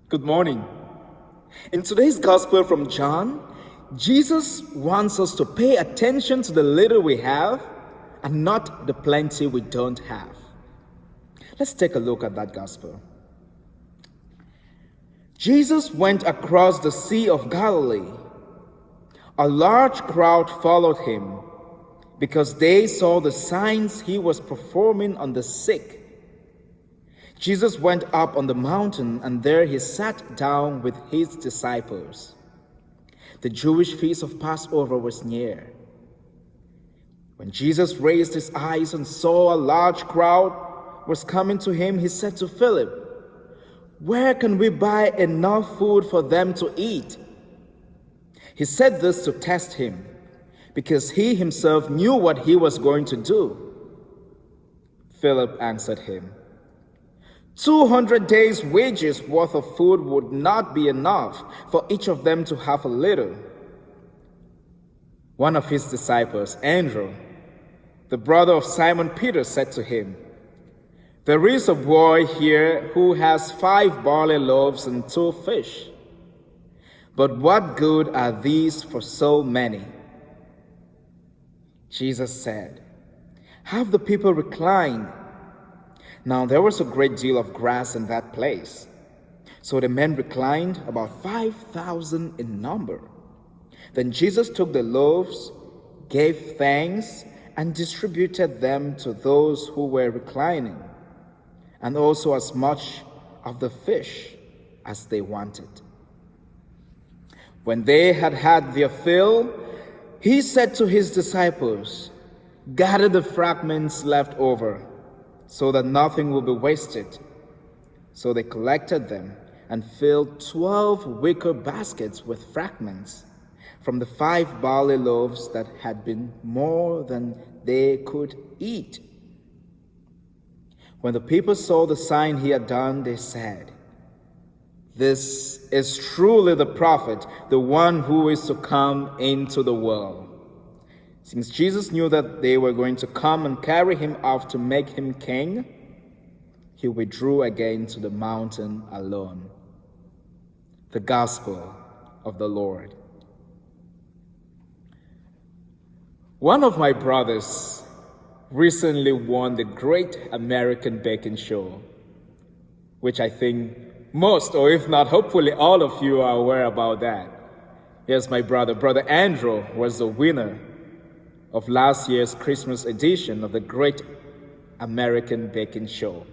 Good morning. In today's Gospel from John, Jesus wants us to pay attention to the little we have and not the plenty we don't have. Let's take a look at that Gospel. Jesus went across the Sea of Galilee. A large crowd followed him because they saw the signs he was performing on the sick. Jesus went up on the mountain, and there he sat down with his disciples. The Jewish feast of Passover was near. When Jesus raised his eyes and saw a large crowd was coming to him, he said to Philip, "Where can we buy enough food for them to eat?" He said this to test him, because he himself knew what he was going to do. Philip answered him, 200 days' wages worth of food would not be enough for each of them to have a little. One of his disciples, Andrew, the brother of Simon Peter, said to him, "There is a boy here who has 5 barley loaves and 2 fish. But what good are these for so many?" Jesus said, "Have the people recline." Now there was a great deal of grass in that place. So the men reclined, about 5,000 in number. Then Jesus took the loaves, gave thanks, and distributed them to those who were reclining, and also as much of the fish as they wanted. When they had had their fill, he said to his disciples, "Gather the fragments left over, so that nothing will be wasted." So they collected them and filled 12 wicker baskets with fragments from the 5 barley loaves that had been more than they could eat. When the people saw the sign he had done, they said, "This is truly the prophet, the one who is to come into the world." Since Jesus knew that they were going to come and carry him off to make him king, he withdrew again to the mountain alone. The Gospel of the Lord. One of my brothers recently won the Great American Baking Show, which I think most, or if not, hopefully all of you are aware about that. Yes, my brother Andrew was the winner of last year's Christmas edition of the Great American Baking Show.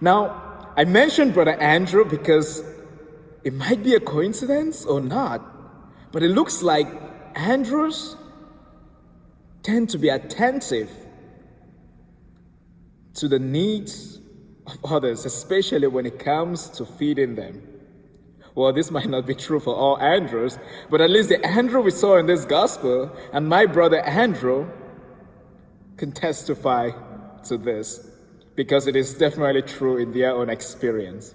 Now, I mentioned Brother Andrew because it might be a coincidence or not, but it looks like Andrews tend to be attentive to the needs of others, especially when it comes to feeding them. Well, this might not be true for all Andrews, but at least the Andrew we saw in this gospel and my brother Andrew can testify to this, because it is definitely true in their own experience.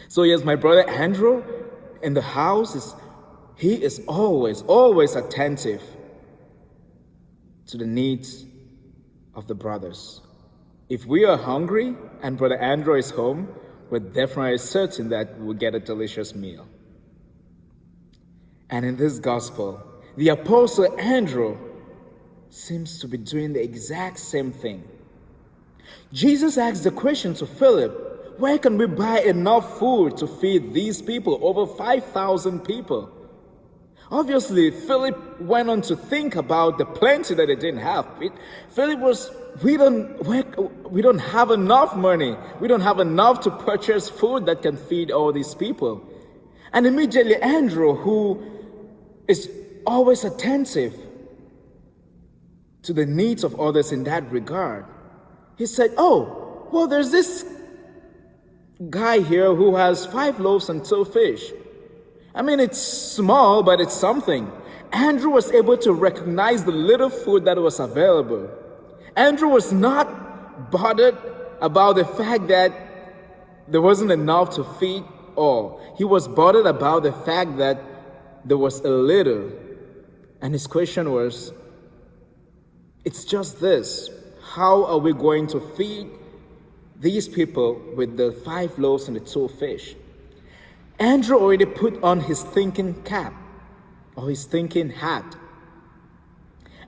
So yes, my brother Andrew in the house he is always attentive to the needs of the brothers. If we are hungry and brother Andrew is home, we're definitely certain that we'll get a delicious meal. And in this gospel, the apostle Andrew seems to be doing the exact same thing. Jesus asked the question to Philip, "Where can we buy enough food to feed these people, over 5,000 people?" Obviously, Philip went on to think about the plenty that they didn't have. Philip was, we don't have enough money. We don't have enough to purchase food that can feed all these people. And immediately Andrew, who is always attentive to the needs of others in that regard, he said, "Oh, well, there's this guy here who has 5 loaves and 2 fish. I mean, it's small, but it's something." Andrew was able to recognize the little food that was available. Andrew was not bothered about the fact that there wasn't enough to feed all. He was bothered about the fact that there was a little. And his question was, it's just this: how are we going to feed these people with the 5 loaves and the 2 fish? Andrew already put on his thinking cap or his thinking hat.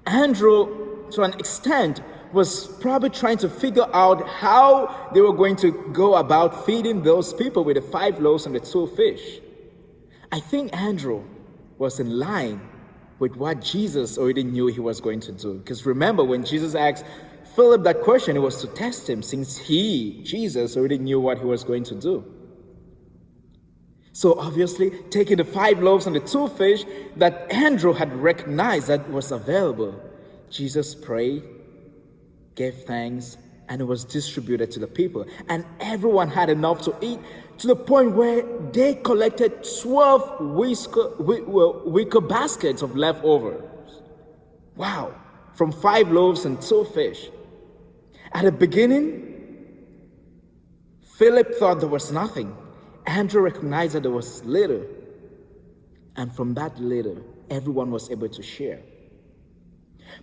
Andrew, to an extent, was probably trying to figure out how they were going to go about feeding those people with the 5 loaves and the 2 fish. I think Andrew was in line with what Jesus already knew he was going to do. Because remember, when Jesus asked Philip that question, it was to test him, since Jesus, already knew what he was going to do. So obviously, taking the 5 loaves and the 2 fish that Andrew had recognized that was available, Jesus prayed, gave thanks, and it was distributed to the people. And everyone had enough to eat, to the point where they collected 12 wicker baskets of leftovers. Wow, from 5 loaves and 2 fish. At the beginning, Philip thought there was nothing. Andrew recognized that there was little. And from that little, everyone was able to share.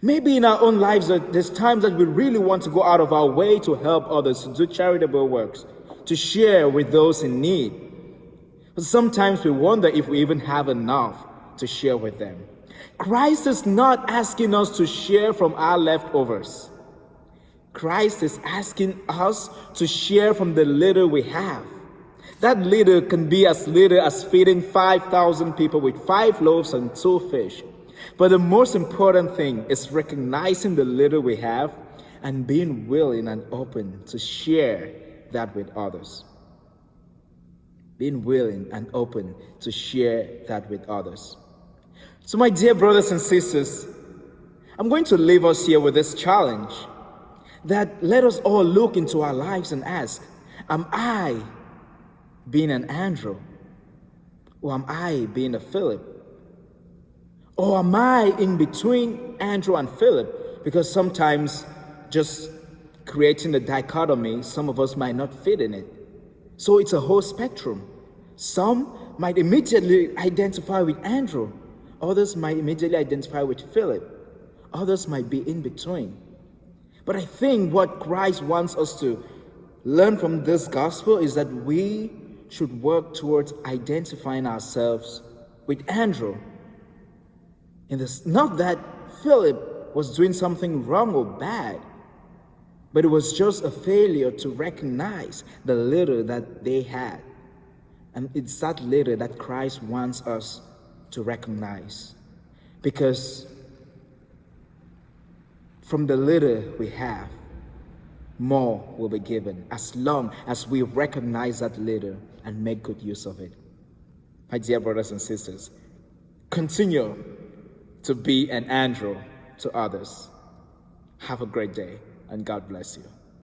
Maybe in our own lives, there's times that we really want to go out of our way to help others, to do charitable works, to share with those in need. But sometimes we wonder if we even have enough to share with them. Christ is not asking us to share from our leftovers. Christ is asking us to share from the little we have. That little can be as little as feeding 5,000 people with 5 loaves and 2 fish. But the most important thing is recognizing the little we have and being willing and open to share that with others. Being willing and open to share that with others. So my dear brothers and sisters, I'm going to leave us here with this challenge, that let us all look into our lives and ask, am I being an Andrew? Or am I being a Philip? Or am I in between Andrew and Philip? Because sometimes just creating the dichotomy, some of us might not fit in it. So it's a whole spectrum. Some might immediately identify with Andrew. Others might immediately identify with Philip. Others might be in between. But I think what Christ wants us to learn from this gospel is that we should work towards identifying ourselves with Andrew. Not that Philip was doing something wrong or bad, but it was just a failure to recognize the little that they had. And it's that little that Christ wants us to recognize. Because from the little we have, more will be given, as long as we recognize that little and make good use of it. My dear brothers and sisters, continue to be an Andrew to others. Have a great day, and God bless you.